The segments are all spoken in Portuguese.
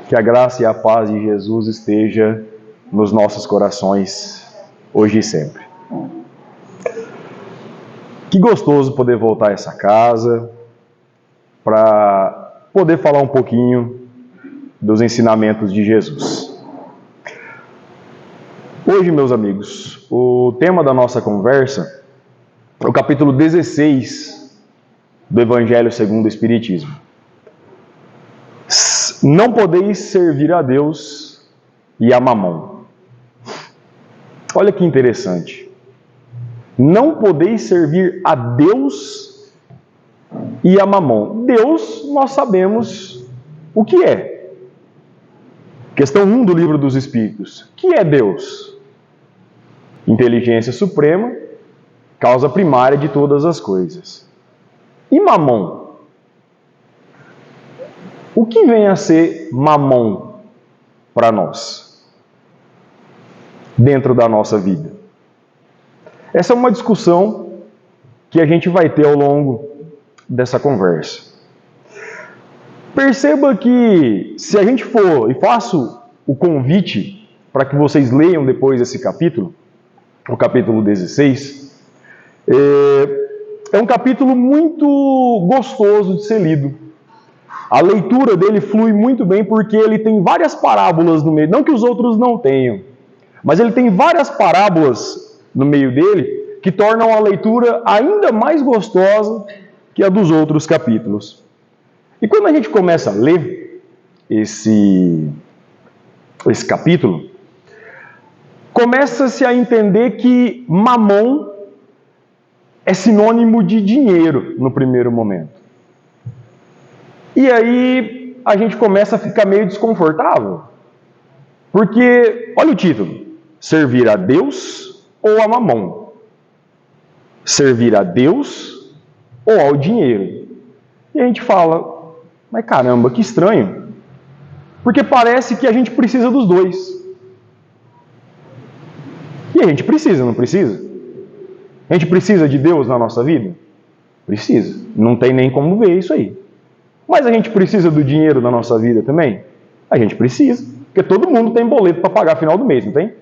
Que a graça e a paz de Jesus esteja nos nossos corações, hoje e sempre. Que gostoso poder voltar a essa casa para poder falar um pouquinho dos ensinamentos de Jesus. Hoje, meus amigos, o tema da nossa conversa é o capítulo 16 do Evangelho segundo o Espiritismo. Não podeis servir a Deus e a Mamon. Olha que interessante. Não podeis servir a Deus e a Mamon. Deus, nós sabemos o que é. Questão 1 do Livro dos Espíritos. O que é Deus? Inteligência suprema, causa primária de todas as coisas. E Mamon? O que vem a ser Mamon para nós, dentro da nossa vida? Essa é uma discussão que a gente vai ter ao longo dessa conversa. Perceba que, se a gente for, e faço o convite para que vocês leiam depois esse capítulo, o capítulo 16, é um capítulo muito gostoso de ser lido. A leitura dele flui muito bem porque ele tem várias parábolas no meio. Não que os outros não tenham, mas ele tem várias parábolas no meio dele que tornam a leitura ainda mais gostosa que a dos outros capítulos. E quando a gente começa a ler esse capítulo, começa-se a entender que Mamon é sinônimo de dinheiro no primeiro momento. E aí a gente começa a ficar meio desconfortável. Porque, olha o título, servir a Deus ou a Mamon? Servir a Deus ou ao dinheiro? E a gente fala, mas caramba, que estranho. Porque parece que a gente precisa dos dois. E a gente precisa, não precisa? A gente precisa de Deus na nossa vida? Precisa. Não tem nem como ver isso aí. Mas a gente precisa do dinheiro na nossa vida também? A gente precisa. Porque todo mundo tem boleto para pagar no final do mês, não tem?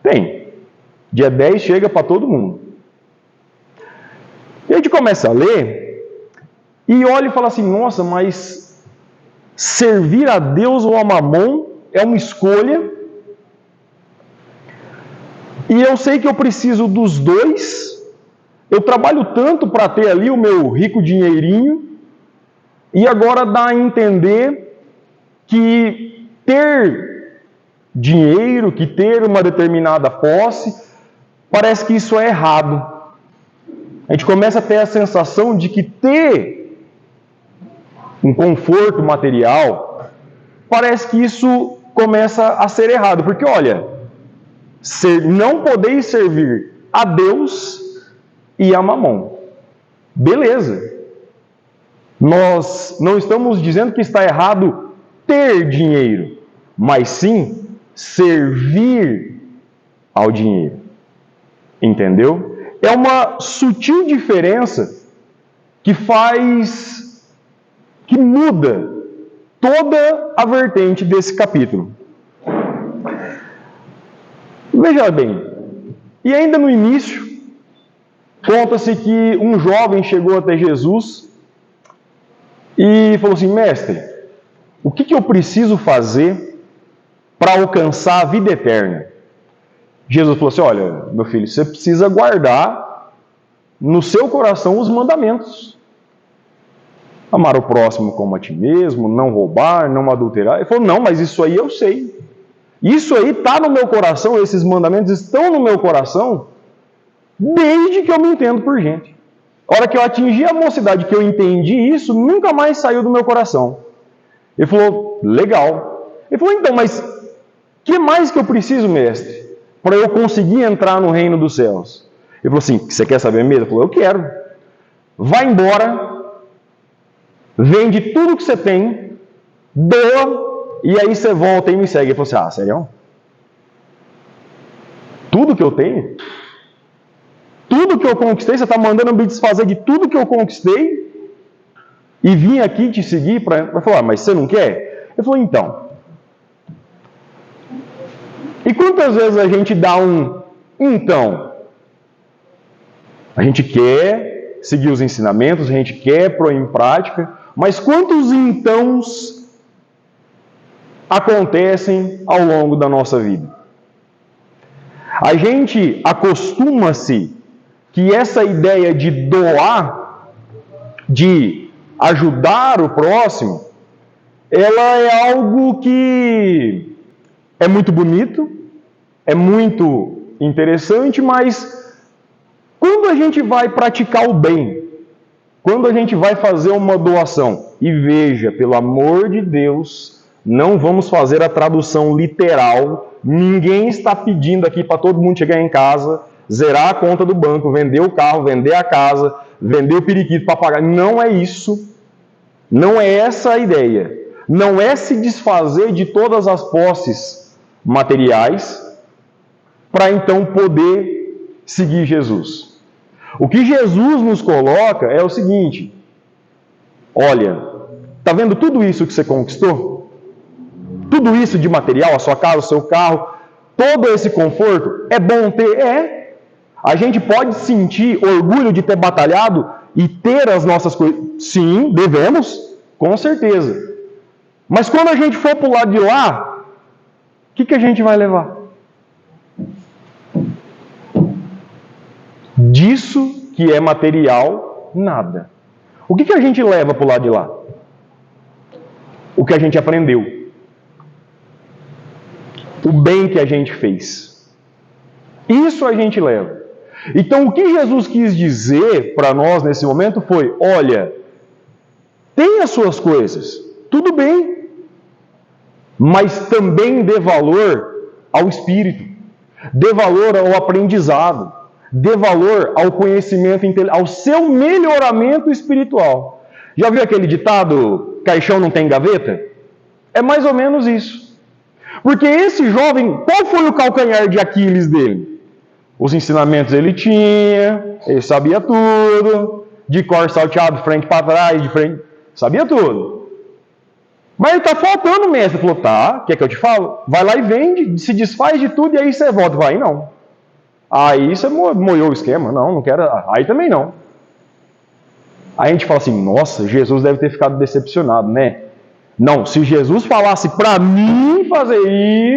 Tem. Dia 10 chega para todo mundo. E a gente começa a ler e olha e fala assim, nossa, mas servir a Deus ou a Mamon é uma escolha. E eu sei que eu preciso dos dois. Eu trabalho tanto para ter ali o meu rico dinheirinho. E agora dá a entender que ter dinheiro, que ter uma determinada posse, parece que isso é errado. A gente começa a ter a sensação de que ter um conforto material, parece que isso começa a ser errado. Porque olha, não podeis servir a Deus e a Mamon. Beleza. Nós não estamos dizendo que está errado ter dinheiro, mas sim servir ao dinheiro. Entendeu? É uma sutil diferença que muda toda a vertente desse capítulo. Veja bem, e ainda no início, conta-se que um jovem chegou até Jesus e falou assim, mestre, o que eu preciso fazer para alcançar a vida eterna? Jesus falou assim, olha, meu filho, você precisa guardar no seu coração os mandamentos. Amar o próximo como a ti mesmo, não roubar, não adulterar. Ele falou, não, mas isso aí eu sei. Isso aí está no meu coração, esses mandamentos estão no meu coração desde que eu me entendo por gente. A hora que eu atingi a mocidade, que eu entendi isso, nunca mais saiu do meu coração. Ele falou, legal. Ele falou, então, mas o que mais que eu preciso, mestre, para eu conseguir entrar no reino dos céus? Ele falou assim, você quer saber mesmo? Ele falou, eu quero. Vai embora, vende tudo que você tem, doa, e aí você volta e me segue. Ele falou assim, sério? Tudo que eu tenho? Tudo que eu conquistei, você está mandando eu me desfazer de tudo que eu conquistei e vim aqui te seguir para falar, mas você não quer? Ele falou, então, E quantas vezes a gente dá então? A gente quer seguir os ensinamentos, a gente quer pôr em prática, mas quantos entãos acontecem ao longo da nossa vida? A gente acostuma-se que essa ideia de doar, de ajudar o próximo, ela é algo que é muito bonito, é muito interessante, mas quando a gente vai praticar o bem, quando a gente vai fazer uma doação, e veja, pelo amor de Deus, não vamos fazer a tradução literal, ninguém está pedindo aqui para todo mundo chegar em casa, zerar a conta do banco, vender o carro, vender a casa, vender o periquito para pagar. Não é isso. Não é essa a ideia. Não é se desfazer de todas as posses materiais para então poder seguir Jesus. O que Jesus nos coloca é o seguinte: olha, está vendo tudo isso que você conquistou? Tudo isso de material, a sua casa, o seu carro, todo esse conforto, é bom ter? É. A gente pode sentir orgulho de ter batalhado e ter as nossas coisas? Sim, devemos, com certeza. Mas quando a gente for para o lado de lá, o que a gente vai levar? Disso que é material, nada. O que a gente leva para o lado de lá? O que a gente aprendeu. O bem que a gente fez. Isso a gente leva. Então, o que Jesus quis dizer para nós nesse momento foi: olha, tem as suas coisas, tudo bem, mas também dê valor ao espírito, dê valor ao aprendizado, dê valor ao conhecimento, ao seu melhoramento espiritual. Já viu aquele ditado, caixão não tem gaveta? É mais ou menos isso. Porque esse jovem, qual foi o calcanhar de Aquiles dele? Os ensinamentos ele tinha, ele sabia tudo, de cor salteado, de frente para trás, de frente, sabia tudo. Mas está faltando o mestre. Ele falou: tá, quer que eu te falo? Vai lá e vende, se desfaz de tudo e aí você volta. Vai, não. Aí você moiou o esquema. Não quero. Aí também não. Aí a gente fala assim: nossa, Jesus deve ter ficado decepcionado, né? Não, se Jesus falasse para mim fazer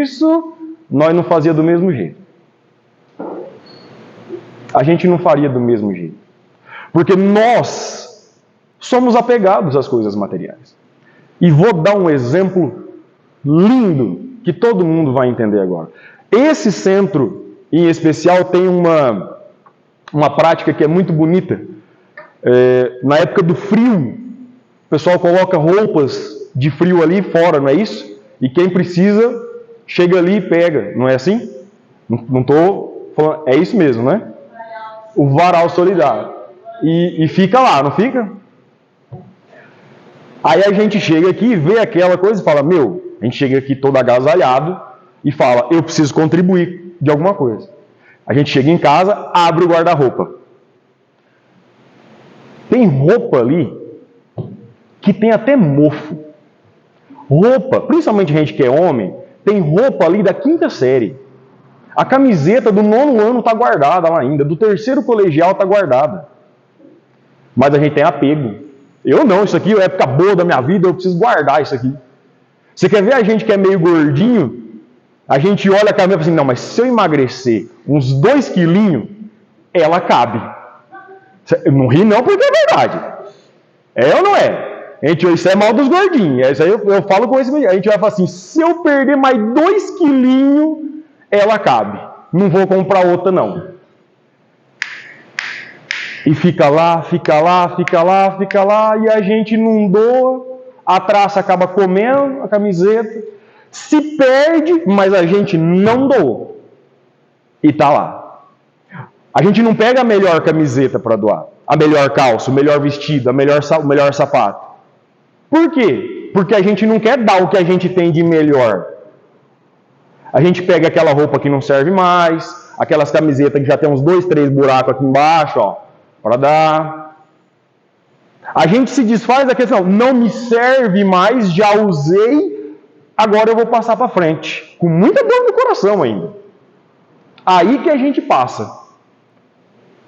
isso, nós não fazia do mesmo jeito. A gente não faria do mesmo jeito. Porque nós somos apegados às coisas materiais. E vou dar um exemplo lindo que todo mundo vai entender agora. Esse centro, em especial, tem uma prática que é muito bonita. Na época do frio, o pessoal coloca roupas de frio ali fora, não é isso? E quem precisa, chega ali e pega, não é assim? Não estou falando, é isso mesmo, né? O varal solidário. E fica lá, não fica? Aí a gente chega aqui, vê aquela coisa e fala: a gente chega aqui todo agasalhado e fala: eu preciso contribuir de alguma coisa. A gente chega em casa, abre o guarda-roupa. Tem roupa ali que tem até mofo. Roupa, principalmente gente que é homem, tem roupa ali da 5ª série. A camiseta do 9º ano está guardada lá ainda, do 3º colegial está guardada. Mas a gente tem apego. Eu não, isso aqui é época boa da minha vida, eu preciso guardar isso aqui. Você quer ver a gente que é meio gordinho? A gente olha a camisa e fala assim: não, mas se eu emagrecer uns 2 quilinhos, ela cabe. Não ri não, porque é verdade. É ou não é? Isso é mal dos gordinhos. Isso aí eu falo com esse. A gente vai falar assim: se eu perder mais 2 quilinhos, ela cabe. Não vou comprar outra não. E fica lá, e a gente não doa, a traça acaba comendo a camiseta, se perde, mas a gente não doa. E tá lá. A gente não pega a melhor camiseta para doar, a melhor calça, o melhor vestido, o melhor sapato. Por quê? Porque a gente não quer dar o que a gente tem de melhor. A gente pega aquela roupa que não serve mais, aquelas camisetas que já tem uns 2, 3 buracos aqui embaixo, ó, para dar. A gente se desfaz da questão: não me serve mais, já usei, agora eu vou passar para frente, com muita dor no coração ainda. Aí que a gente passa,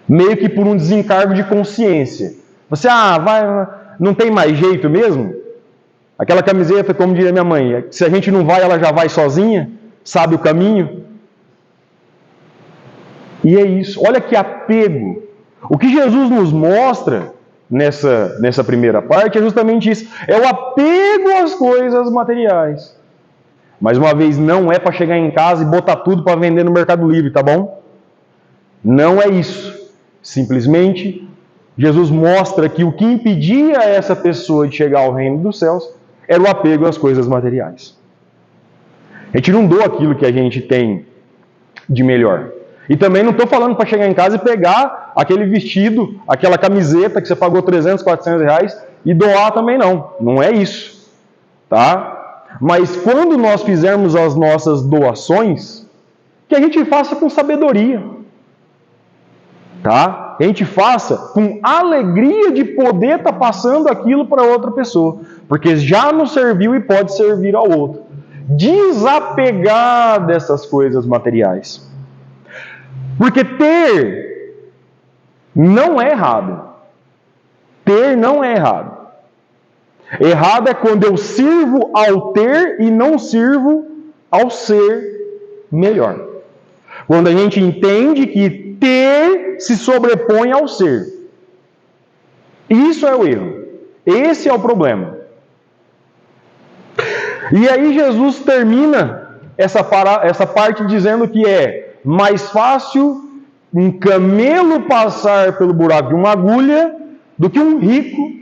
meio que por um desencargo de consciência. Você, não tem mais jeito mesmo? Aquela camiseta, como diria minha mãe, se a gente não vai, ela já vai sozinha, sabe o caminho. E é isso, olha que apego. O que Jesus nos mostra nessa primeira parte é justamente isso, é o apego às coisas materiais. Mais uma vez, não é para chegar em casa e botar tudo para vender no Mercado Livre, tá bom? Não é isso. Simplesmente, Jesus mostra que o que impedia essa pessoa de chegar ao reino dos céus era o apego às coisas materiais. A gente não doa aquilo que a gente tem de melhor. E também não estou falando para chegar em casa e pegar aquele vestido, aquela camiseta que você pagou 300, 400 reais e doar também não. Não é isso. Tá? Mas quando nós fizermos as nossas doações, que a gente faça com sabedoria. Tá? Que a gente faça com alegria de poder estar passando aquilo para outra pessoa. Porque já nos serviu e pode servir ao outro. Desapegar dessas coisas materiais. Porque ter não é errado. Ter não é errado. Errado é quando eu sirvo ao ter e não sirvo ao ser melhor. Quando a gente entende que ter se sobrepõe ao ser. Isso é o erro. Esse é o problema. E aí Jesus termina essa parte dizendo que é mais fácil um camelo passar pelo buraco de uma agulha do que um rico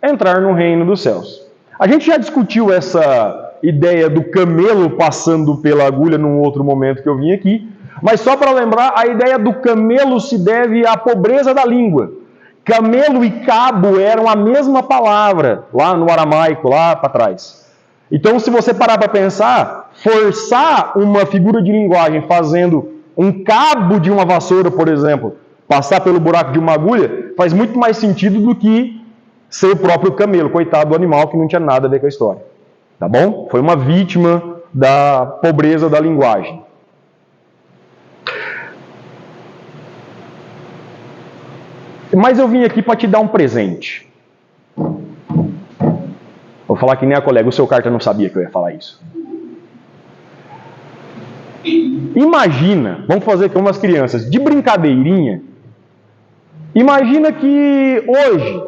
entrar no reino dos céus. A gente já discutiu essa ideia do camelo passando pela agulha num outro momento que eu vim aqui, mas só para lembrar, a ideia do camelo se deve à pobreza da língua. Camelo e cabo eram a mesma palavra, lá no aramaico, lá para trás. Então, se você parar para pensar, forçar uma figura de linguagem fazendo um cabo de uma vassoura, por exemplo, passar pelo buraco de uma agulha, faz muito mais sentido do que ser o próprio camelo, coitado do animal que não tinha nada a ver com a história. Tá bom? Foi uma vítima da pobreza da linguagem. Mas eu vim aqui para te dar um presente. Vou falar que nem a colega, o seu carta não sabia que eu ia falar isso. Imagina, vamos fazer com umas crianças, de brincadeirinha, imagina que hoje,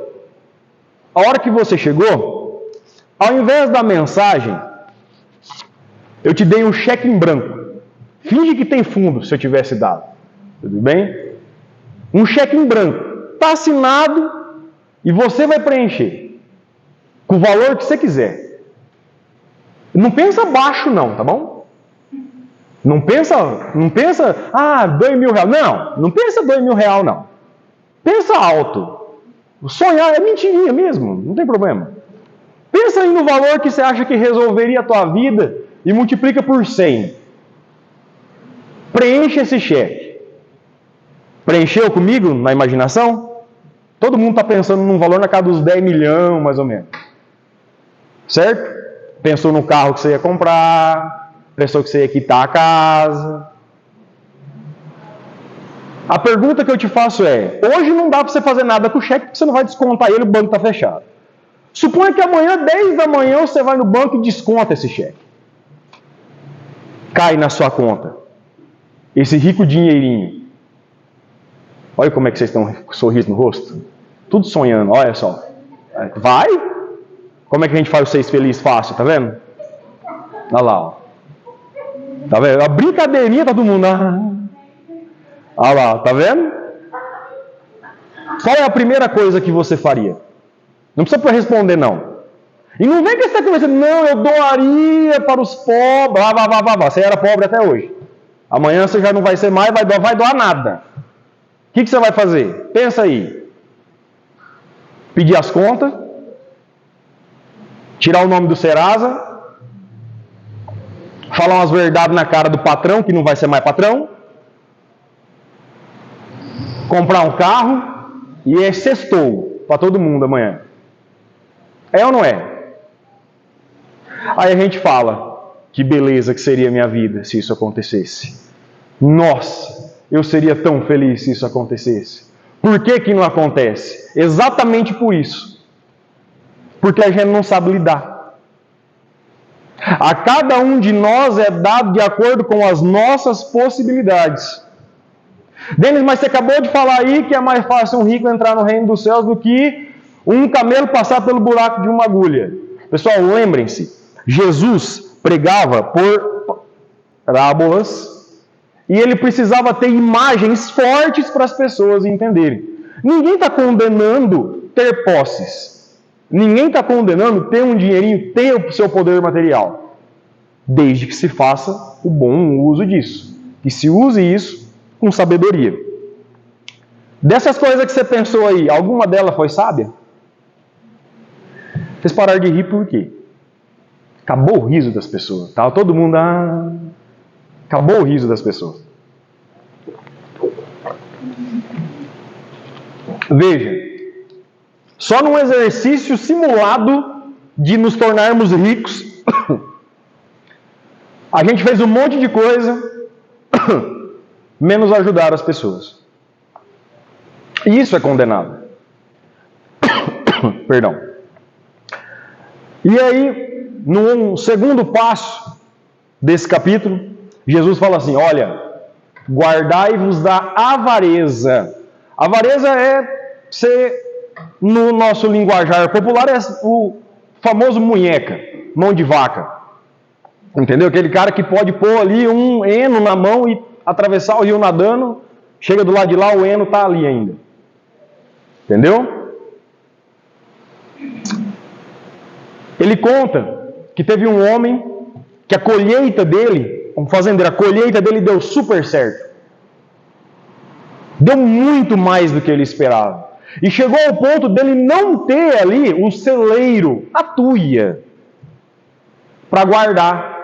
a hora que você chegou, ao invés da mensagem, eu te dei um cheque em branco. Finge que tem fundo, se eu tivesse dado. Tudo bem? Um cheque em branco. Está assinado e você vai preencher com o valor que você quiser. Não pensa baixo não, tá bom? Não pensa, R$2.000. Não pensa R$2.000 não. Pensa alto. Sonhar é mentirinha mesmo, não tem problema. Pensa aí no valor que você acha que resolveria a tua vida e multiplica por 100. Preenche esse cheque. Preencheu comigo na imaginação? Todo mundo está pensando num valor na casa dos 10 milhões, mais ou menos. Certo? Pensou no carro que você ia comprar, pensou que você ia quitar a casa. A pergunta que eu te faço é, hoje não dá para você fazer nada com o cheque porque você não vai descontar ele, o banco está fechado. Suponha que amanhã, 10 da manhã, você vai no banco e desconta esse cheque. Cai na sua conta. Esse rico dinheirinho. Olha como é que vocês estão com sorriso no rosto. Tudo sonhando, olha só. Vai? Como é que a gente faz vocês felizes fácil, tá vendo? Olha lá, ó. Tá vendo? A brincadeirinha tá todo mundo. Olha lá, tá vendo? Qual é a primeira coisa que você faria? Não precisa responder, não. E não vem com essa conversa, não, eu doaria para os pobres. Você era pobre até hoje. Amanhã você já não vai ser mais, vai doar nada. O que você vai fazer? Pensa aí. Pedir as contas. Tirar o nome do Serasa. Falar umas verdades na cara do patrão, que não vai ser mais patrão. Comprar um carro. E é sextou para todo mundo amanhã. É ou não é? Aí a gente fala, que beleza que seria a minha vida se isso acontecesse. Nossa, eu seria tão feliz se isso acontecesse. Por que que não acontece? Exatamente por isso. Porque a gente não sabe lidar. A cada um de nós é dado de acordo com as nossas possibilidades. Denis, mas você acabou de falar aí que é mais fácil um rico entrar no reino dos céus do que um camelo passar pelo buraco de uma agulha. Pessoal, lembrem-se, Jesus pregava por parábolas e ele precisava ter imagens fortes para as pessoas entenderem. Ninguém está condenando ter posses. Ninguém está condenando ter um dinheirinho, ter o seu poder material. Desde que se faça o bom uso disso. Que se use isso com sabedoria. Dessas coisas que você pensou aí, alguma delas foi sábia? Vocês pararam de rir por quê? Acabou o riso das pessoas. Tava todo mundo... Acabou o riso das pessoas. Veja, só num exercício simulado de nos tornarmos ricos, a gente fez um monte de coisa, menos ajudar as pessoas. E isso é condenado. Perdão. E aí, no segundo passo desse capítulo, Jesus fala assim, olha, guardai-vos da avareza. Avareza é ser, no nosso linguajar popular, é o famoso munheca, mão de vaca. Entendeu? Aquele cara que pode pôr ali um eno na mão e atravessar o rio nadando, chega do lado de lá, o eno está ali ainda. Entendeu? Ele conta que teve um homem que a colheita dele, um fazendeiro, a colheita dele deu super certo. Deu muito mais do que ele esperava. E chegou ao ponto dele não ter ali o celeiro, a tuia, para guardar.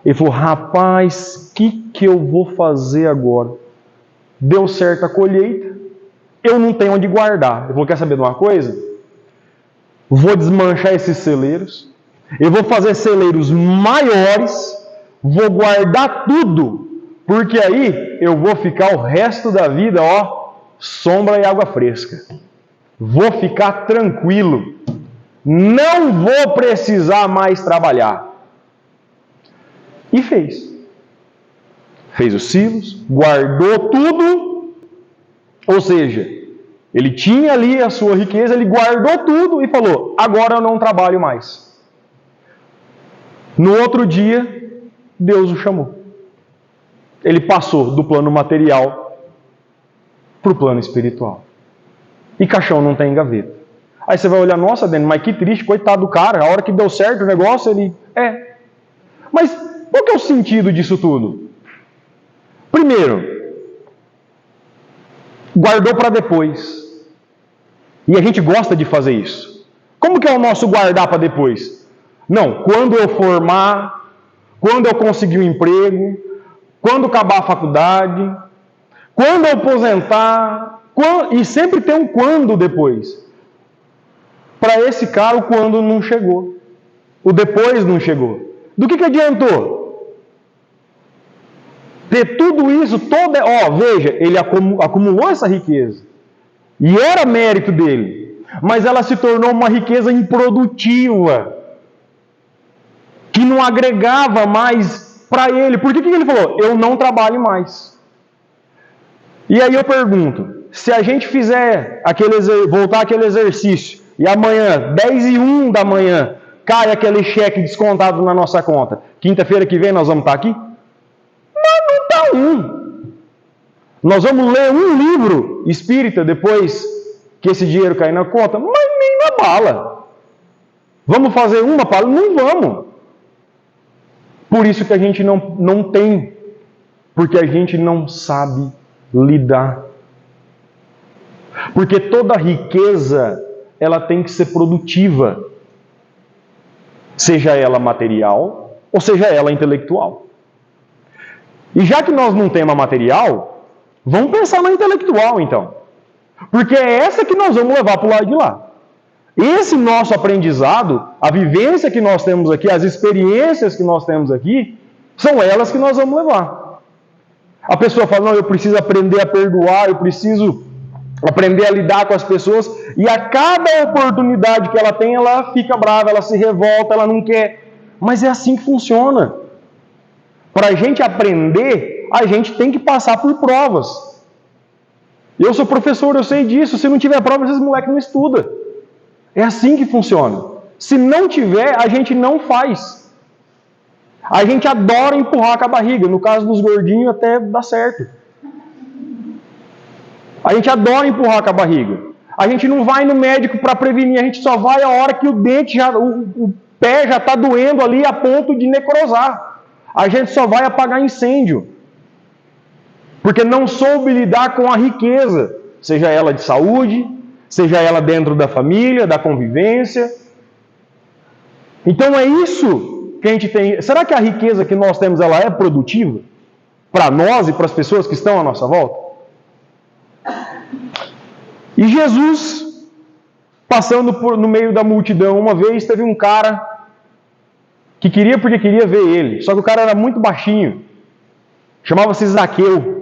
Ele falou, rapaz, o que eu vou fazer agora? Deu certo a colheita, eu não tenho onde guardar. Ele falou, quer saber de uma coisa? Vou desmanchar esses celeiros, eu vou fazer celeiros maiores, vou guardar tudo, porque aí eu vou ficar o resto da vida, sombra e água fresca. Vou ficar tranquilo, não vou precisar mais trabalhar. E fez. Fez os silos, guardou tudo, ou seja, ele tinha ali a sua riqueza, ele guardou tudo e falou, agora eu não trabalho mais. No outro dia, Deus o chamou. Ele passou do plano material para o plano espiritual. E caixão não tem gaveta. Aí você vai olhar, nossa, Dani, mas que triste, coitado do cara, a hora que deu certo o negócio, ele... Mas qual que é o sentido disso tudo? Primeiro, guardou para depois. E a gente gosta de fazer isso. Como que é o nosso guardar para depois? Não, quando eu formar, quando eu conseguir um emprego, quando acabar a faculdade, quando eu aposentar, e sempre tem um quando depois. Para esse cara, o quando não chegou. O depois não chegou. Do que adiantou? Ter tudo isso, veja, ele acumulou essa riqueza. E era mérito dele. Mas ela se tornou uma riqueza improdutiva. Que não agregava mais para ele. Por que ele falou? Eu não trabalho mais. E aí eu pergunto, se a gente fizer voltar aquele exercício, e amanhã, 10:01 da manhã, cai aquele cheque descontado na nossa conta, quinta-feira que vem nós vamos estar aqui? Não está um. Nós vamos ler um livro espírita depois que esse dinheiro cair na conta, mas nem na bala. Vamos fazer uma palha? Não vamos. Por isso que a gente não tem, porque a gente não sabe lidar. Porque toda riqueza, ela tem que ser produtiva. Seja ela material, ou seja ela intelectual. E já que nós não temos a material, vamos pensar na intelectual então. Porque é essa que nós vamos levar para o lado de lá. Esse nosso aprendizado, a vivência que nós temos aqui, as experiências que nós temos aqui, são elas que nós vamos levar. A pessoa fala, não, eu preciso aprender a perdoar, eu preciso aprender a lidar com as pessoas, e a cada oportunidade que ela tem, ela fica brava, ela se revolta, ela não quer. Mas é assim que funciona. Para a gente aprender, a gente tem que passar por provas. Eu sou professor, eu sei disso. Se não tiver prova, esses moleques não estudam. É assim que funciona. Se não tiver, a gente não faz. A gente adora empurrar com a barriga. No caso dos gordinhos, até dá certo. A gente adora empurrar com a barriga. A gente não vai no médico para prevenir. A gente só vai a hora que o dente, o pé já está doendo ali a ponto de necrosar. A gente só vai apagar incêndio. Porque não soube lidar com a riqueza. Seja ela de saúde, seja ela dentro da família, da convivência. Então é isso que a gente tem. Será que a riqueza que nós temos, ela é produtiva? Para nós e para as pessoas que estão à nossa volta? E Jesus, passando no meio da multidão, uma vez teve um cara que queria porque queria ver ele. Só que o cara era muito baixinho. Chamava-se Zaqueu.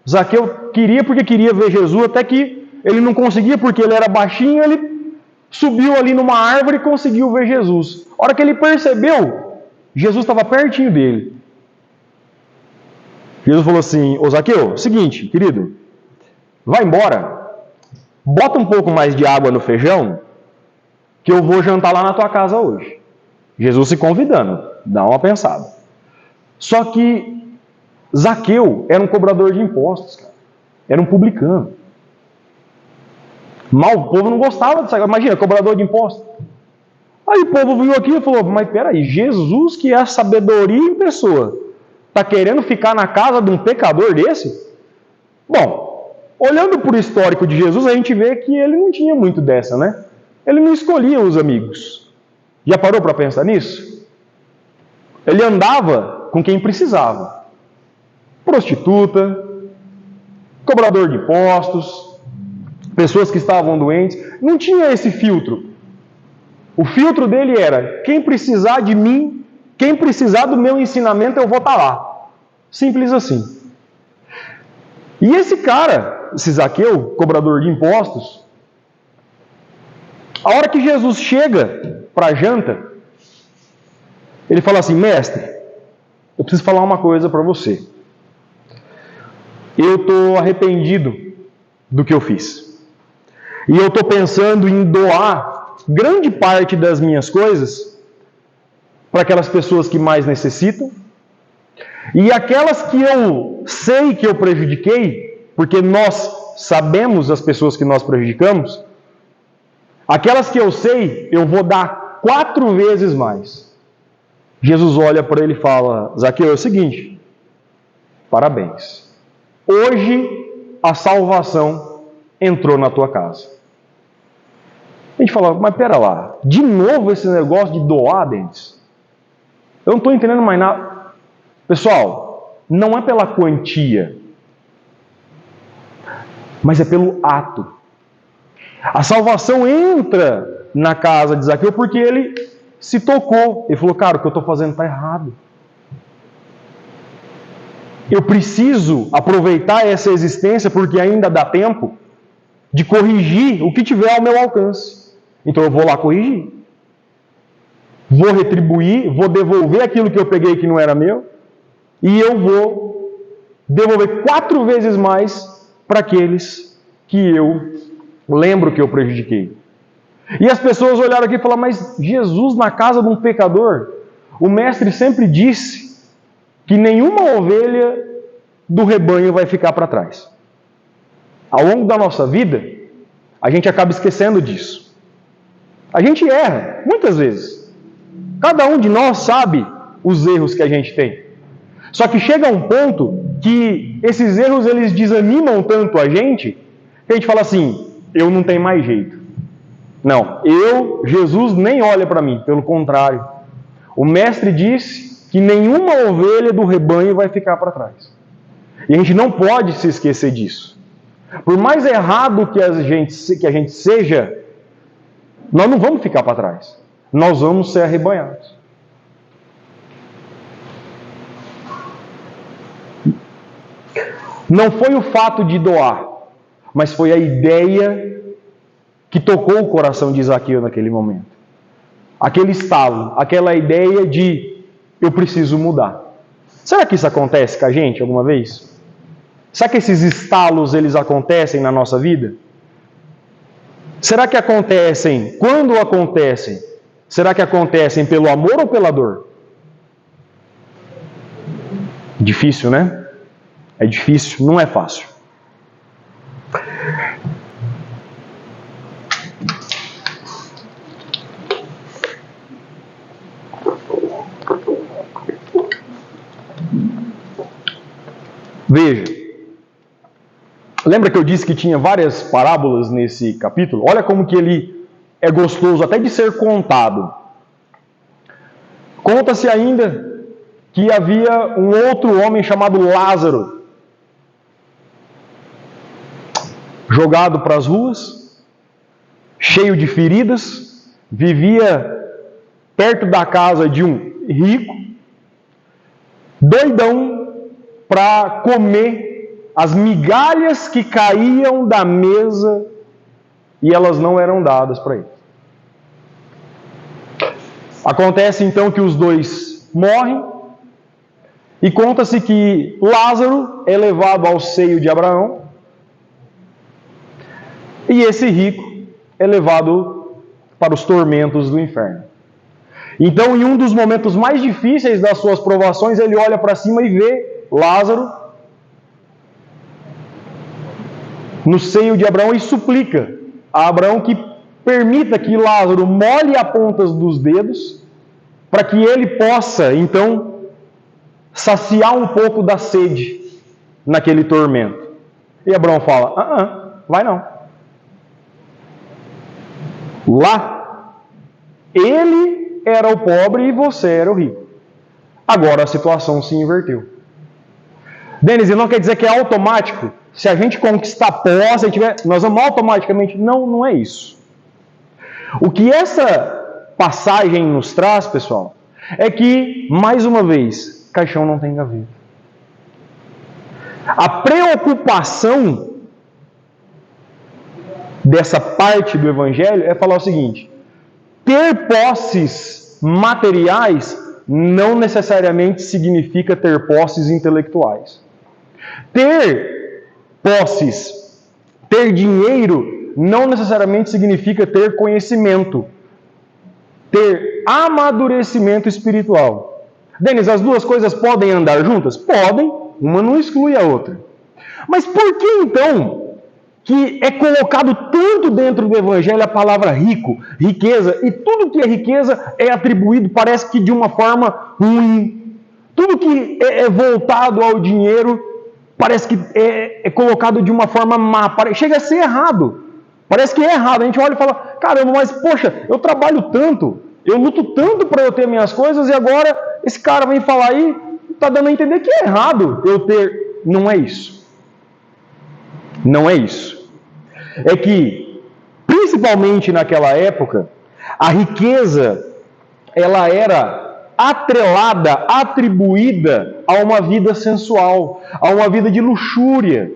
Zaqueu queria porque queria ver Jesus, até que ele não conseguia porque ele era baixinho, ele subiu ali numa árvore e conseguiu ver Jesus. A hora que ele percebeu, Jesus estava pertinho dele. Jesus falou assim, ô Zaqueu, seguinte, querido, vai embora, bota um pouco mais de água no feijão, que eu vou jantar lá na tua casa hoje. Jesus se convidando, dá uma pensada. Só que Zaqueu era um cobrador de impostos, cara. Era um publicano. Mal, o povo não gostava disso. Imagina, cobrador de impostos. Aí o povo viu aquilo e falou, mas peraí, Jesus, que é a sabedoria em pessoa, está querendo ficar na casa de um pecador desse? Bom, olhando para o histórico de Jesus, a gente vê que ele não tinha muito dessa, né? Ele não escolhia os amigos. Já parou para pensar nisso? Ele andava com quem precisava. Prostituta, cobrador de impostos, pessoas que estavam doentes. Não tinha esse filtro. O filtro dele era, quem precisar de mim, quem precisar do meu ensinamento, eu vou estar lá. Simples assim. E esse cara, esse Zaqueu, cobrador de impostos, a hora que Jesus chega para a janta, ele fala assim, mestre, eu preciso falar uma coisa para você. Eu estou arrependido do que eu fiz. E eu estou pensando em doar grande parte das minhas coisas para aquelas pessoas que mais necessitam. E aquelas que eu sei que eu prejudiquei, porque nós sabemos as pessoas que nós prejudicamos, aquelas que eu sei, eu vou dar 4 vezes mais. Jesus olha para ele e fala, Zaqueu, é o seguinte, parabéns. Hoje a salvação entrou na tua casa. A gente fala, mas pera lá, de novo esse negócio de doar, Denis? Eu não estou entendendo mais nada. Pessoal, não é pela quantia, mas é pelo ato. A salvação entra na casa de Zaqueu porque ele se tocou. Ele falou, cara, o que eu estou fazendo está errado. Eu preciso aproveitar essa existência porque ainda dá tempo de corrigir o que tiver ao meu alcance. Então eu vou lá corrigir. Vou retribuir, vou devolver aquilo que eu peguei que não era meu e eu vou devolver 4 vezes mais para aqueles que eu lembro que eu prejudiquei. E as pessoas olharam aqui e falaram, mas Jesus na casa de um pecador, o mestre sempre disse que nenhuma ovelha do rebanho vai ficar para trás. Ao longo da nossa vida, a gente acaba esquecendo disso. A gente erra, muitas vezes. Cada um de nós sabe os erros que a gente tem. Só que chega um ponto que esses erros eles desanimam tanto a gente, que a gente fala assim, eu não tenho mais jeito. Não, Jesus nem olha para mim, pelo contrário. O mestre disse que nenhuma ovelha do rebanho vai ficar para trás. E a gente não pode se esquecer disso. Por mais errado que a gente seja, Nós não vamos ficar para trás. Nós vamos ser arrebanhados. Não foi o fato de doar, mas foi a ideia que tocou o coração de Zaqueu naquele momento. Aquele estalo, aquela ideia de eu preciso mudar. Será que isso acontece com a gente alguma vez? Será que esses estalos eles acontecem na nossa vida? Será que acontecem? Quando acontecem? Será que acontecem pelo amor ou pela dor? Difícil, né? É difícil, não é fácil. Veja, lembra que eu disse que tinha várias parábolas nesse capítulo? Olha como que ele é gostoso até de ser contado. Conta-se ainda que havia um outro homem chamado Lázaro, jogado para as ruas, cheio de feridas, vivia perto da casa de um rico, doidão para comer as migalhas que caíam da mesa e elas não eram dadas para ele. Acontece então que os dois morrem e conta-se que Lázaro é levado ao seio de Abraão e esse rico é levado para os tormentos do inferno. Então, em um dos momentos mais difíceis das suas provações, ele olha para cima e vê Lázaro no seio de Abraão e suplica a Abraão que permita que Lázaro molhe a pontas dos dedos para que ele possa, então, saciar um pouco da sede naquele tormento. E Abraão fala, vai não. Lá, ele era o pobre e você era o rico. Agora a situação se inverteu. Denis, não quer dizer que é automático. Se a gente conquistar posse, nós vamos automaticamente. Não, não é isso. O que essa passagem nos traz, pessoal, é que, mais uma vez, caixão não tem gaveta. A preocupação dessa parte do Evangelho é falar o seguinte: ter posses materiais não necessariamente significa ter posses intelectuais. Ter posses, ter dinheiro, não necessariamente significa ter conhecimento, ter amadurecimento espiritual. Denis, as duas coisas podem andar juntas? Podem, uma não exclui a outra. Mas por que então que é colocado tanto dentro do Evangelho a palavra rico, riqueza, e tudo que é riqueza é atribuído, parece que de uma forma ruim. Tudo que é voltado ao dinheiro parece que é colocado de uma forma má, chega a ser errado. Parece que é errado. A gente olha e fala, caramba, mas poxa, eu trabalho tanto, eu luto tanto para eu ter minhas coisas e agora esse cara vem falar aí, está dando a entender que é errado eu ter. Não é isso. Não é isso. É que, principalmente naquela época, a riqueza, ela era atrelada, atribuída a uma vida sensual, a uma vida de luxúria,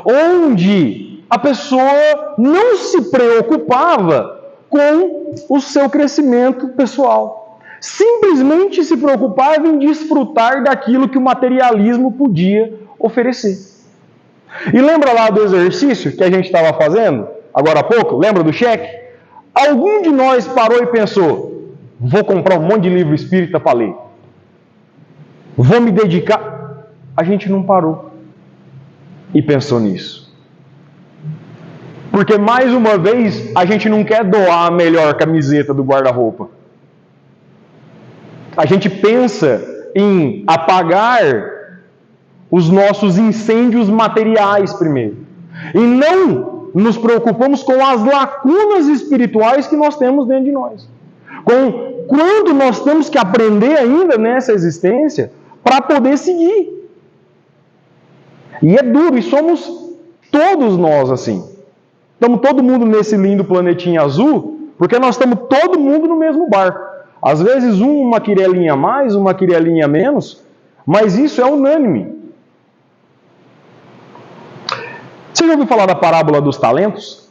onde a pessoa não se preocupava com o seu crescimento pessoal. Simplesmente se preocupava em desfrutar daquilo que o materialismo podia oferecer. E lembra lá do exercício que a gente estava fazendo, agora há pouco? Lembra do cheque? Algum de nós parou e pensou, vou comprar um monte de livro espírita para ler. Vou me dedicar. A gente não parou e pensou nisso. Porque, mais uma vez, a gente não quer doar a melhor camiseta do guarda-roupa. A gente pensa em apagar os nossos incêndios materiais primeiro. E não nos preocupamos com as lacunas espirituais que nós temos dentro de nós. Com quanto nós temos que aprender ainda nessa existência para poder seguir. E é duro, e somos todos nós assim. Estamos todo mundo nesse lindo planetinha azul, porque nós estamos todo mundo no mesmo barco. Às vezes uma quirelinha a mais, uma quirelinha a menos, mas isso é unânime. Você já ouviu falar da parábola dos talentos?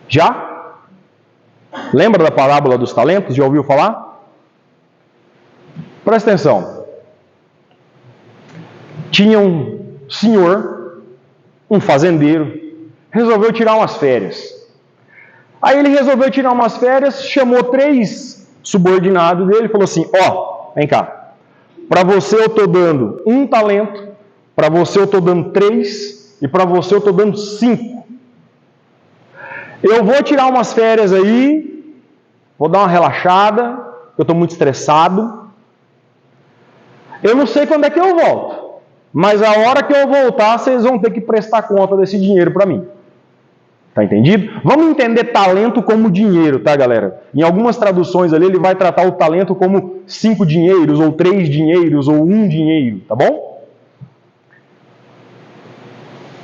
Já? Lembra da parábola dos talentos? Já ouviu falar? Presta atenção. Tinha um senhor, um fazendeiro, resolveu tirar umas férias. Aí ele resolveu tirar umas férias, chamou 3 subordinados dele e falou assim: vem cá, para você eu estou dando 1 talento, para você eu estou dando 3 e para você eu estou dando 5. Eu vou tirar umas férias aí, vou dar uma relaxada, eu estou muito estressado. Eu não sei quando é que eu volto, mas a hora que eu voltar, vocês vão ter que prestar conta desse dinheiro para mim. Tá entendido? Vamos entender talento como dinheiro, tá, galera? Em algumas traduções ali, ele vai tratar o talento como 5 dinheiros, ou 3 dinheiros, ou 1 dinheiro, tá bom?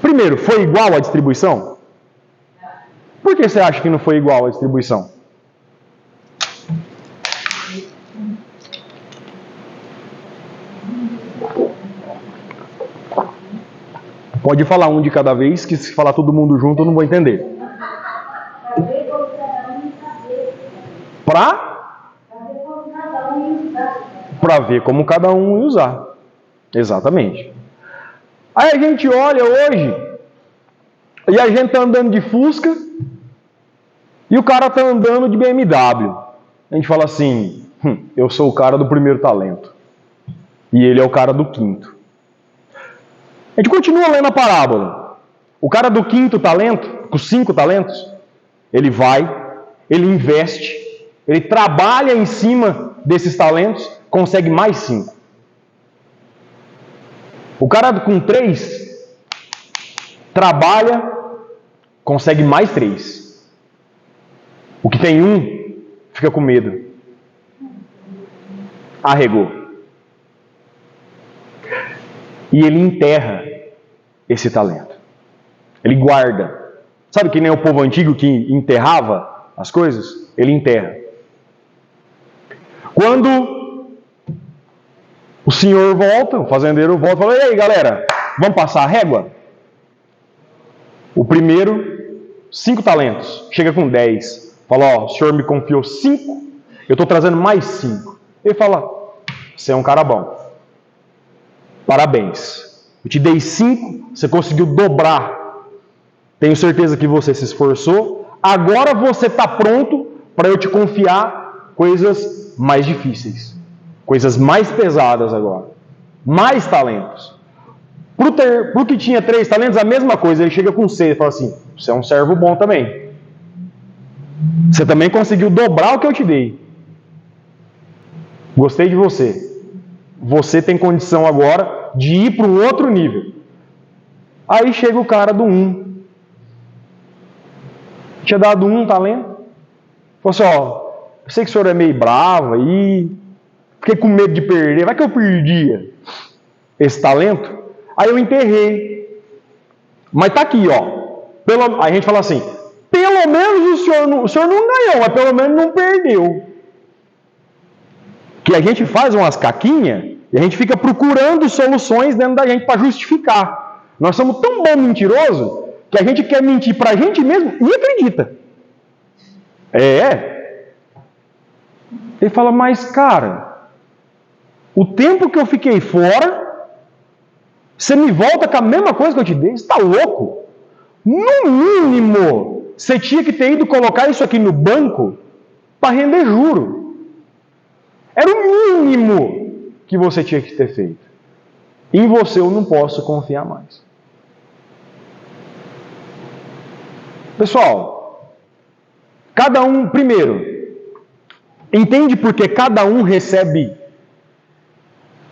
Primeiro, foi igual a distribuição? Por que você acha que não foi igual a distribuição? Pode falar um de cada vez, que se falar todo mundo junto eu não vou entender. Para ver como cada um ia usar. Exatamente. Aí a gente olha hoje, e a gente está andando de Fusca, e o cara está andando de BMW. A gente fala assim, eu sou o cara do primeiro talento. E ele é o cara do quinto. A gente continua lendo a parábola. O cara do 5º talento, com 5 talentos, ele vai, ele investe, ele trabalha em cima desses talentos, consegue mais 5. O cara com 3, trabalha, consegue mais 3. O que tem 1, fica com medo. Arregou. E ele enterra esse talento. Ele guarda. Sabe que nem o povo antigo que enterrava as coisas? Ele enterra. Quando o senhor volta, o fazendeiro volta e fala: e aí, galera, vamos passar a régua? O primeiro, 5 talentos, chega com 10. Fala: o senhor me confiou 5, eu estou trazendo mais 5. Ele fala: você é um cara bom. Parabéns. Eu te dei 5, você conseguiu dobrar. Tenho certeza que você se esforçou. Agora você está pronto para eu te confiar coisas mais difíceis. Coisas mais pesadas agora. Mais talentos. Para o que tinha 3 talentos, a mesma coisa. Ele chega com 6 e fala assim: você é um servo bom também. Você também conseguiu dobrar o que eu te dei. Gostei de você. Você tem condição agora de ir para um outro nível. Aí chega o cara do 1. Tinha dado 1 talento. Falou assim: eu sei que o senhor é meio bravo aí, fiquei com medo de perder. Vai que eu perdia esse talento. Aí eu enterrei. Mas tá aqui, Aí a gente fala assim: pelo menos o senhor não ganhou, mas pelo menos não perdeu. Que a gente faz umas caquinhas e a gente fica procurando soluções dentro da gente para justificar. Nós somos tão bom mentiroso que a gente quer mentir para a gente mesmo e acredita. Ele fala: mas cara, o tempo que eu fiquei fora, você me volta com a mesma coisa que eu te dei? Você está louco? No mínimo, você tinha que ter ido colocar isso aqui no banco para render juro. Era o mínimo que você tinha que ter feito. Em você eu não posso confiar mais. Pessoal, cada um, primeiro, entende porque cada um recebe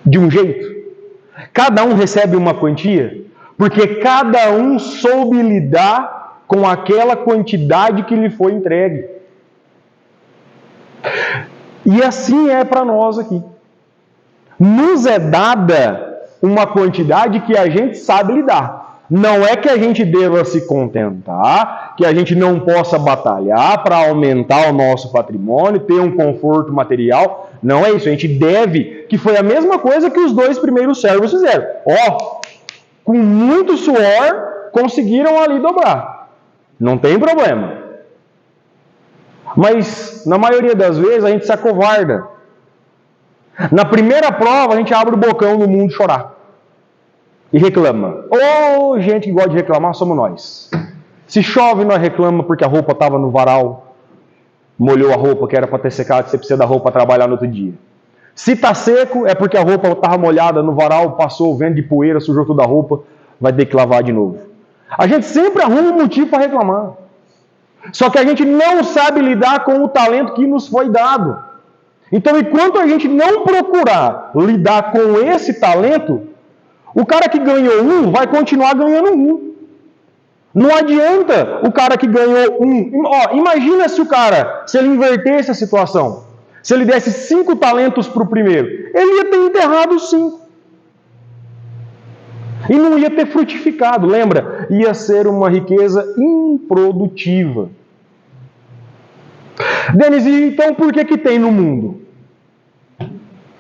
de um jeito? Cada um recebe uma quantia? Porque cada um soube lidar com aquela quantidade que lhe foi entregue. E assim é para nós aqui. Nos é dada uma quantidade que a gente sabe lidar. Não é que a gente deva se contentar, que a gente não possa batalhar para aumentar o nosso patrimônio, ter um conforto material. Não é isso. A gente deve, que foi a mesma coisa que os 2 primeiros servos fizeram. Com muito suor, conseguiram ali dobrar. Não tem problema. Mas, na maioria das vezes, a gente se acovarda. Na primeira prova, a gente abre o bocão no mundo chorar. E reclama. Gente que gosta de reclamar, somos nós. Se chove, nós reclama porque a roupa estava no varal, molhou a roupa que era para ter secado, você precisa da roupa para trabalhar no outro dia. Se está seco, é porque a roupa estava molhada no varal, passou o vento de poeira, sujou toda a roupa, vai ter que lavar de novo. A gente sempre arruma um motivo para reclamar. Só que a gente não sabe lidar com o talento que nos foi dado. Então, enquanto a gente não procurar lidar com esse talento, o cara que ganhou 1 vai continuar ganhando 1. Não adianta o cara que ganhou 1. Imagina se ele invertesse a situação. Se ele desse 5 talentos para o primeiro, ele ia ter enterrado os 5. E não ia ter frutificado. Lembra? Ia ser uma riqueza improdutiva. Denis, então por que tem no mundo?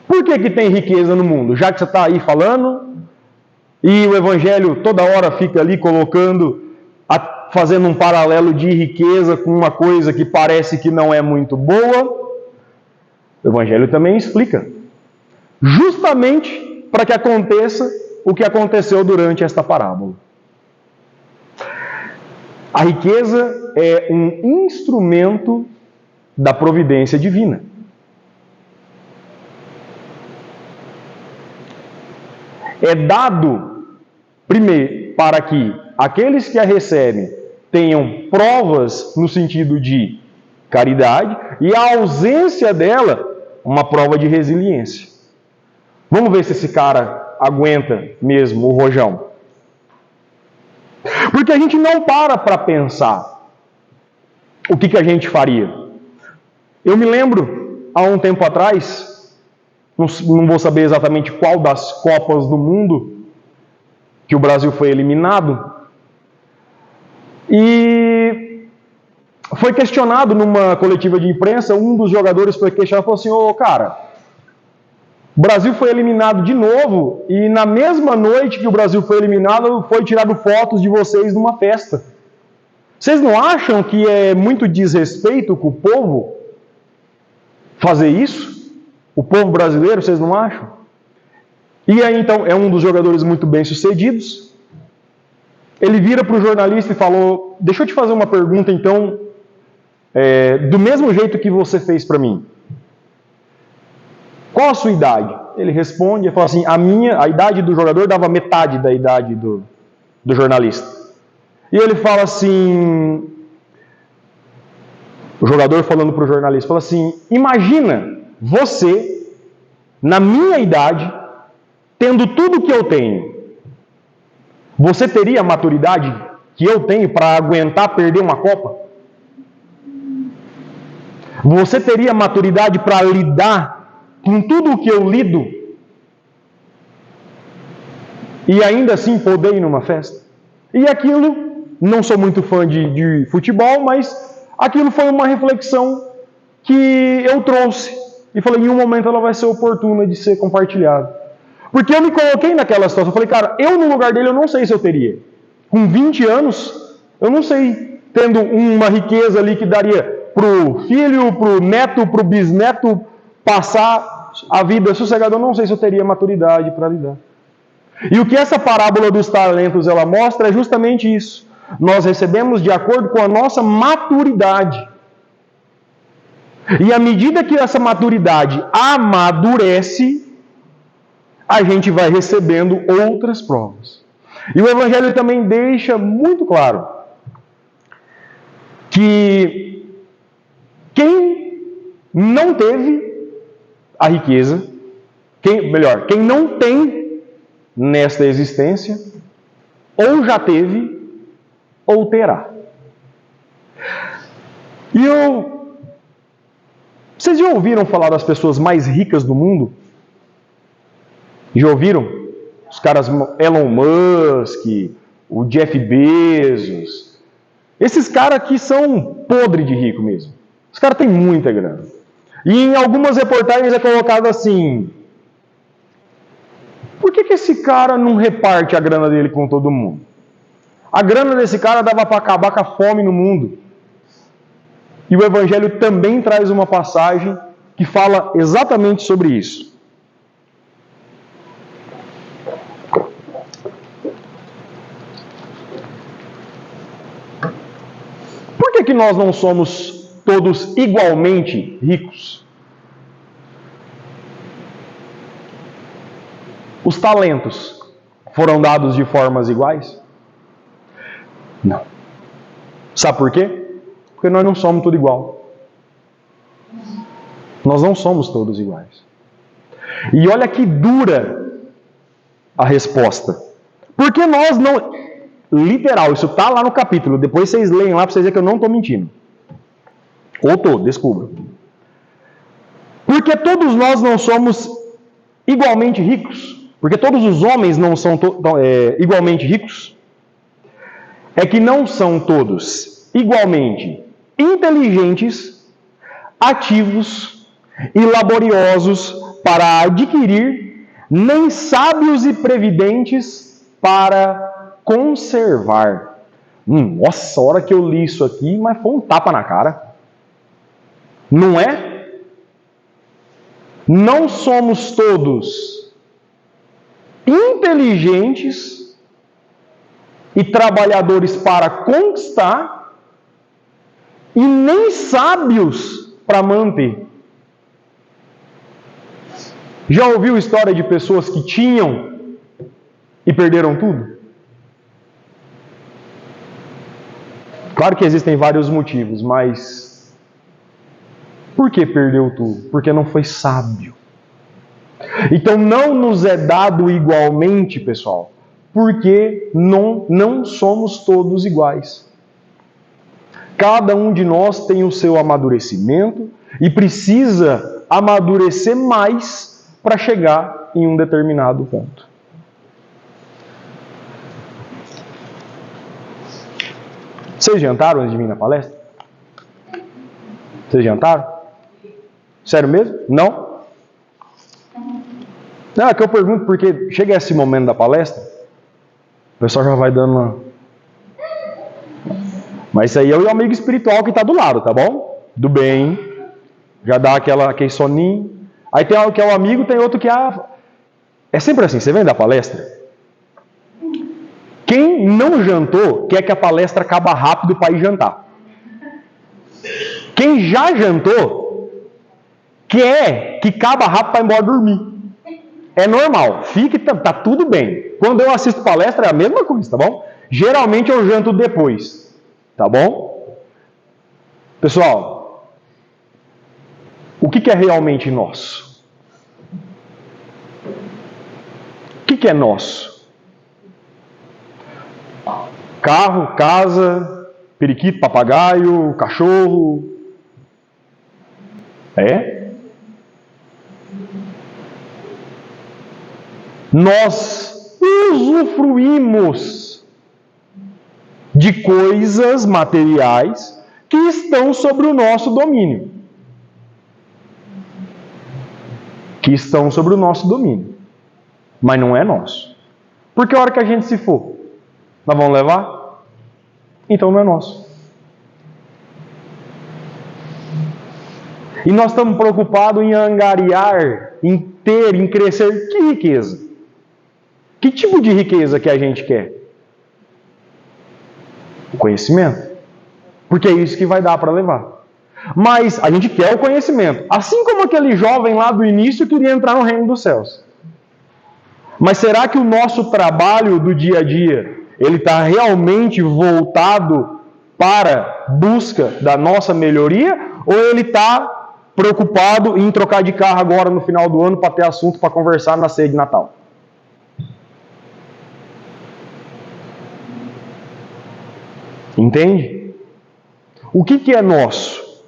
Por que tem riqueza no mundo? Já que você está aí falando, e o Evangelho toda hora fica ali fazendo um paralelo de riqueza com uma coisa que parece que não é muito boa, o Evangelho também explica. Justamente para que aconteça o que aconteceu durante esta parábola. A riqueza é um instrumento da providência divina. É dado, primeiro, para que aqueles que a recebem tenham provas no sentido de caridade e a ausência dela, uma prova de resiliência. Vamos ver se esse cara aguenta mesmo o rojão. Porque a gente não para pensar o que a gente faria. Eu me lembro, há um tempo atrás, não vou saber exatamente qual das Copas do Mundo que o Brasil foi eliminado, e foi questionado numa coletiva de imprensa, um dos jogadores foi questionado e falou assim, cara, o Brasil foi eliminado de novo, e na mesma noite que o Brasil foi eliminado, foi tirado fotos de vocês numa festa. Vocês não acham que é muito desrespeito com o povo fazer isso? O povo brasileiro, vocês não acham? E aí, então, é um dos jogadores muito bem-sucedidos. Ele vira para o jornalista e falou, deixa eu te fazer uma pergunta, então, do mesmo jeito que você fez para mim. Qual a sua idade? Ele responde e fala assim, a idade do jogador dava metade da idade do jornalista. E ele fala assim, o jogador falando para o jornalista, fala assim, imagina você, na minha idade, tendo tudo que eu tenho, você teria a maturidade que eu tenho para aguentar perder uma Copa? Você teria a maturidade para lidar com tudo o que eu lido e ainda assim poder ir numa festa? E aquilo, não sou muito fã de futebol, mas aquilo foi uma reflexão que eu trouxe. E falei, em um momento ela vai ser oportuna de ser compartilhada. Porque eu me coloquei naquela situação. Eu falei, cara, eu no lugar dele eu não sei se eu teria. Com 20 anos, eu não sei, tendo uma riqueza ali que daria pro filho, pro neto, pro bisneto passar a vida sossegada, eu não sei se eu teria maturidade para lidar. E o que essa parábola dos talentos ela mostra é justamente isso. Nós recebemos de acordo com a nossa maturidade. E à medida que essa maturidade amadurece, a gente vai recebendo outras provas. E o Evangelho também deixa muito claro que quem não teve a riqueza, quem não tem nesta existência, ou já teve, ou terá. Vocês já ouviram falar das pessoas mais ricas do mundo? Já ouviram? Os caras Elon Musk, o Jeff Bezos. Esses caras aqui são podre de rico mesmo. Os caras têm muita grana. E em algumas reportagens é colocado assim: por que esse cara não reparte a grana dele com todo mundo? A grana desse cara dava para acabar com a fome no mundo. E o Evangelho também traz uma passagem que fala exatamente sobre isso. Por que nós não somos todos igualmente ricos? Os talentos foram dados de formas iguais? Não. Sabe por quê? Porque nós não somos tudo igual. Nós não somos todos iguais. E olha que dura a resposta. Porque nós não... Literal, isso está lá no capítulo. Depois vocês leem lá para vocês verem que eu não estou mentindo. Ou estou, descubra. Porque todos nós não somos igualmente ricos. Porque todos os homens não são igualmente ricos. É que não são todos igualmente inteligentes, ativos e laboriosos para adquirir, nem sábios e previdentes para conservar. Nossa, a hora que eu li isso aqui, mas foi um tapa na cara. Não é? Não somos todos inteligentes e trabalhadores para conquistar e nem sábios para manter. Já ouviu história de pessoas que tinham e perderam tudo? Claro que existem vários motivos, mas por que perdeu tudo? Porque não foi sábio. Então não nos é dado igualmente, pessoal, porque não somos todos iguais. Cada um de nós tem o seu amadurecimento e precisa amadurecer mais para chegar em um determinado ponto. Vocês jantaram antes de vir na palestra? Vocês jantaram? Sério mesmo? Não? Não, é que eu pergunto porque chega esse momento da palestra, o pessoal já vai dando uma... Mas isso aí é o amigo espiritual que está do lado, tá bom? Do bem. Já dá aquele soninho. Aí tem um que é o amigo, tem outro que é... É sempre assim, você vem da palestra? Quem não jantou quer que a palestra acabe rápido para ir jantar. Quem já jantou quer que acabe rápido para ir embora dormir. É normal, fique, tá tudo bem. Quando eu assisto palestra é a mesma coisa, tá bom? Geralmente eu janto depois, tá bom? Pessoal, o que é realmente nosso? O que é nosso? Carro, casa, periquito, papagaio, cachorro. É? Nós usufruímos de coisas materiais que estão sobre o nosso domínio. Que estão sobre o nosso domínio. Mas não é nosso. Porque a hora que a gente se for, nós vamos levar? Então não é nosso. E nós estamos preocupados em angariar, em ter, em crescer. Que riqueza? Que tipo de riqueza que a gente quer? O conhecimento. Porque é isso que vai dar para levar. Mas a gente quer o conhecimento. Assim como aquele jovem lá do início queria entrar no reino dos céus. Mas será que o nosso trabalho do dia a dia, ele está realmente voltado para busca da nossa melhoria? Ou ele está preocupado em trocar de carro agora no final do ano para ter assunto para conversar na ceia de Natal? Entende? O que é nosso?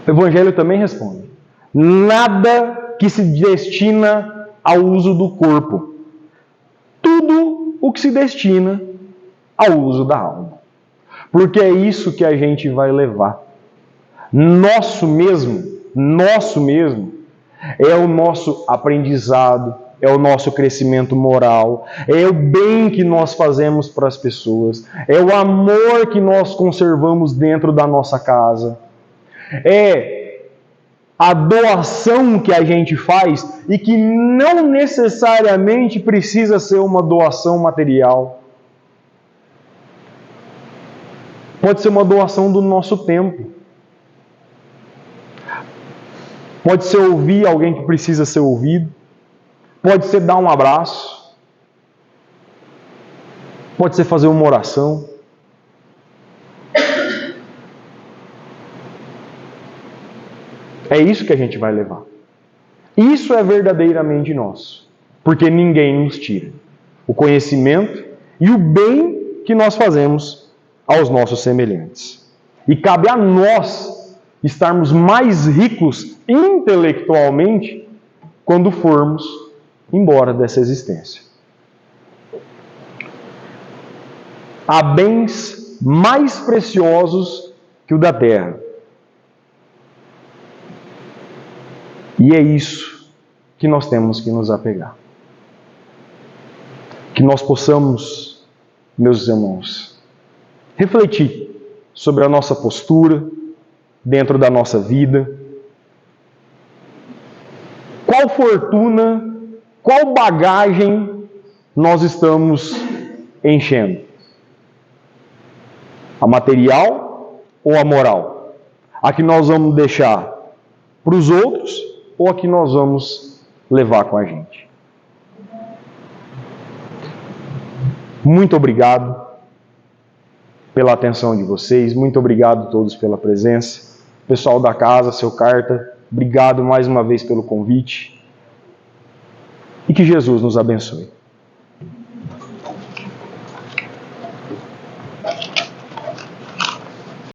O Evangelho também responde. Nada que se destina ao uso do corpo. tudo o que se destina ao uso da alma. Porque é isso que a gente vai levar. Nosso mesmo, é o nosso aprendizado, é o nosso crescimento moral, é o bem que nós fazemos para as pessoas, é o amor que nós conservamos dentro da nossa casa, é a doação que a gente faz e que não necessariamente precisa ser uma doação material. Pode ser uma doação do nosso tempo. Pode ser ouvir alguém que precisa ser ouvido. Pode ser dar um abraço. Pode ser fazer uma oração. É isso que a gente vai levar. Isso é verdadeiramente nosso. Porque ninguém nos tira o conhecimento e o bem que nós fazemos aos nossos semelhantes. E cabe a nós estarmos mais ricos intelectualmente quando formos embora dessa existência. Há bens mais preciosos que o da terra. E é isso que nós temos que nos apegar. Que nós possamos, meus irmãos, refletir sobre a nossa postura dentro da nossa vida. Qual fortuna, qual bagagem nós estamos enchendo? A material ou a moral? A que nós vamos deixar para os outros ou a que nós vamos levar com a gente? Muito obrigado pela atenção de vocês, muito obrigado a todos pela presença. Pessoal da casa, seu Carta, obrigado mais uma vez pelo convite. E que Jesus nos abençoe.